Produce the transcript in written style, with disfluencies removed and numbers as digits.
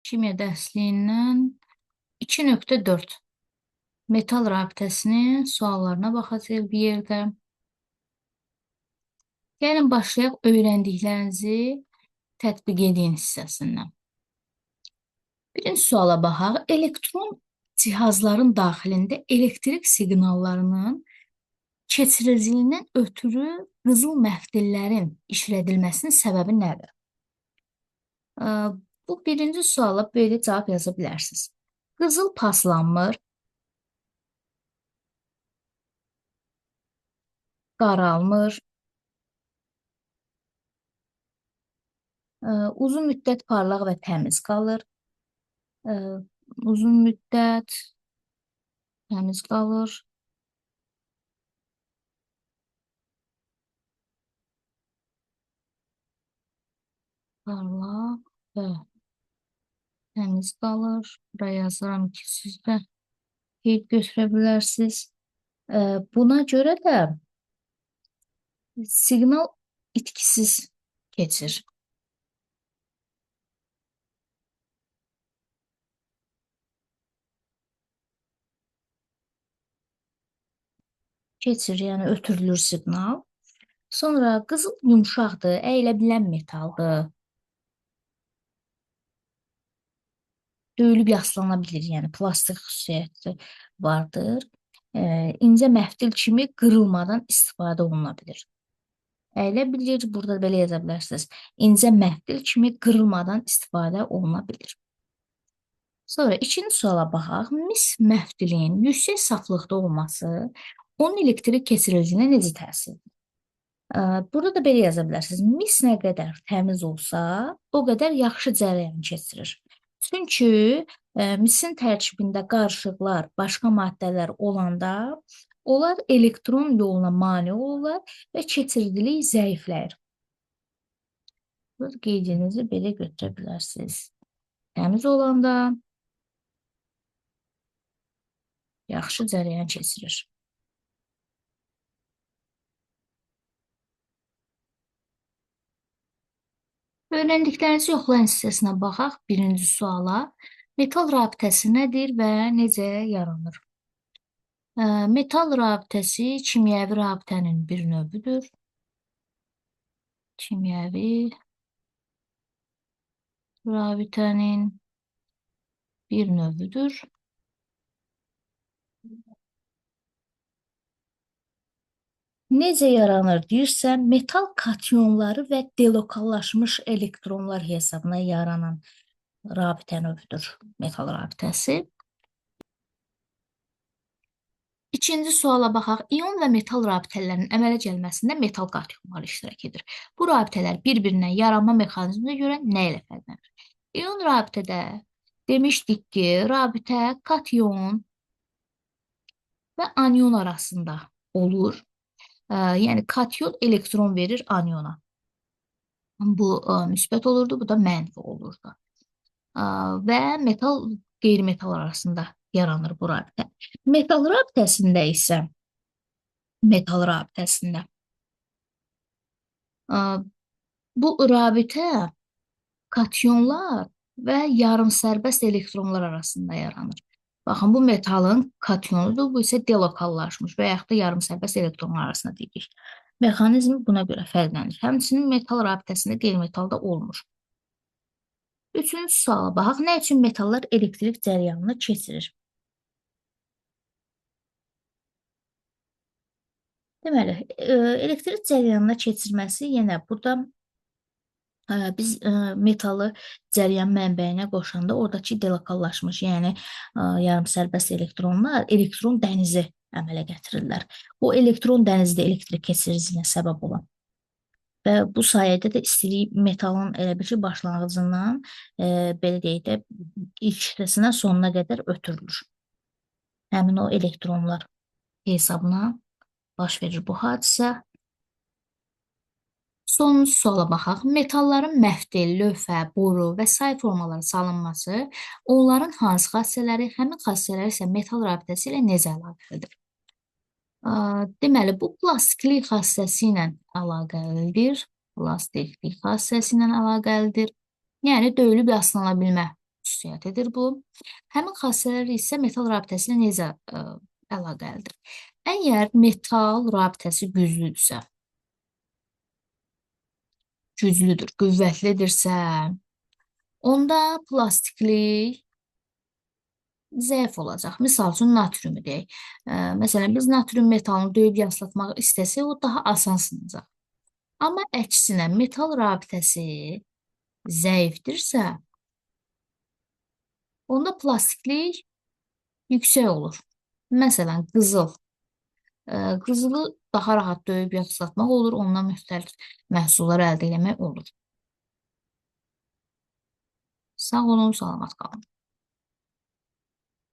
Kimya dərsliyindən 2.4 metal rabitəsinin suallarına baxacağıq bir yerdə. Gəlin başlayaq öyrəndiklərinizi tətbiq edin hissəsindən. Birinci suala baxaq. Elektron cihazların daxilində elektrik siqnallarının keçirildiyindən ötürü qızıl məftillərin işlədilməsinin səbəbi nədir? Bu birinci suala belə cavab yaza bilərsiniz. Qızıl paslanmır, qaralmır, uzun müddət parlaq və təmiz qalır, uzun müddət təmiz qalır, parlaq və təmiz qalır. Buraya yazıram ki, siz də qeyd götürə bilərsiniz. Buna görə də siqnal itkisiz keçir. Keçir, yəni ötürülür siqnal. Sonra qızıl yumşaqdır, əyilə bilən metaldır. Döyülüb yaslana bilir, yəni plastik xüsusiyyəti vardır. İncə məftil kimi qırılmadan istifadə oluna bilir. Əyilə bilir, burada belə yaza bilərsiniz. İncə məftil kimi qırılmadan istifadə oluna bilir. Sonra ikinci suala baxaq. Mis məftilin yüksək saflıqda olması onun elektrik keçiriciliyinə necə təsir edir? Burada da belə yaza bilərsiniz. Mis nə qədər təmiz olsa, o qədər yaxşı cərəyan keçirir. Çünki misin tərkibində qarışıqlar, başqa maddələr olanda, onlar elektron yoluna mane olurlar və keçirdilik zəifləyir. Qeydinizi belə götürə bilərsiniz. Təmiz olanda yaxşı cərəyan keçirir. Öyrəndiklərinizi yoxlayın hissəsinə baxaq. Birinci suala. Metal rabitəsi nədir və necə yaranır? Metal rabitəsi kimyəvi rabitənin bir növüdür. Kimyəvi rabitənin bir növüdür. Necə yaranır deyirsə, metal katyonları və delokallaşmış elektronlar hesabına yaranan rabitə növüdür metal rabitəsi. İkinci suala baxaq. İon və metal rabitələrinin əmələ gəlməsində metal katyonları iştirak edir. Bu rabitələr bir-birindən yaranma mexanizminə görə nə ilə fərqlənir? İon rabitədə demişdik ki, rabitə katyon və anion arasında olur. Yəni katyon elektron verir anyona. Bu müsbət olurdu, bu da mənfi olurdu. Və metal, qeyri-metal arasında yaranır bu rabitə. Metal rabitəsində isə bu rabitə katyonlar və yarım sərbəst elektronlar arasında yaranır. Baxın, bu metalın katyonudur, bu isə delokallaşmış və yaxud da yarım sərbəst elektronlar arasında deyilir. Mexanizmi buna görə fərqlənir. Həmçinin metal rabitəsində qeyri-metalda olmur. Üçüncü suala baxaq. Nə üçün metallar elektrik cərəyanını keçirir? Deməli, elektrik cərəyanına keçirməsi yenə burada biz metalı cərəyan mənbəyinə qoşanda oradakı delokallaşmış, yəni yarım sərbəst elektronlar elektron dənizi əmələ gətirirlər. Bu elektron dənizi də elektrik keçiriciliyinə səbəb olan. Və bu sayədə də istilik metalın elə bir ki, başlanğıcından belə deyək də ilk hissəsindən sonuna qədər ötürülür. Həmin o elektronlar hesabına baş verir bu hadisə. Sonuncu suala baxaq. Metalların məftil, lövhə, boru və sair formalara salınması, onların hansı xassələri, həmin xassələri isə metal rabitəsi ilə necə əlaqəlidir? Deməli, bu plastiklik xassəsi ilə əlaqəlidir. Yəni, döyülüb yaslana bilmə xüsusiyyətidir bu. Həmin xassələr isə metal rabitəsi ilə necə əlaqəlidir? Əgər metal rabitəsi güclüdür, qüvvətlidirsə, onda plastiklik zəif olacaq. Misal üçün natriumu deyək. Məsələn, biz natrium metalını döyüb yaslatmaq istəsək, o daha asan sınacaq. Amma əksinə metal rabitəsi zəifdirsə, onda plastiklik yüksək olur. Məsələn, qızıl. Qızılı daha rahat döyüb yaslatmaq olur, ondan müxtəlif məhsullar əldə etmək olur. Sağ olun, salamat qalın.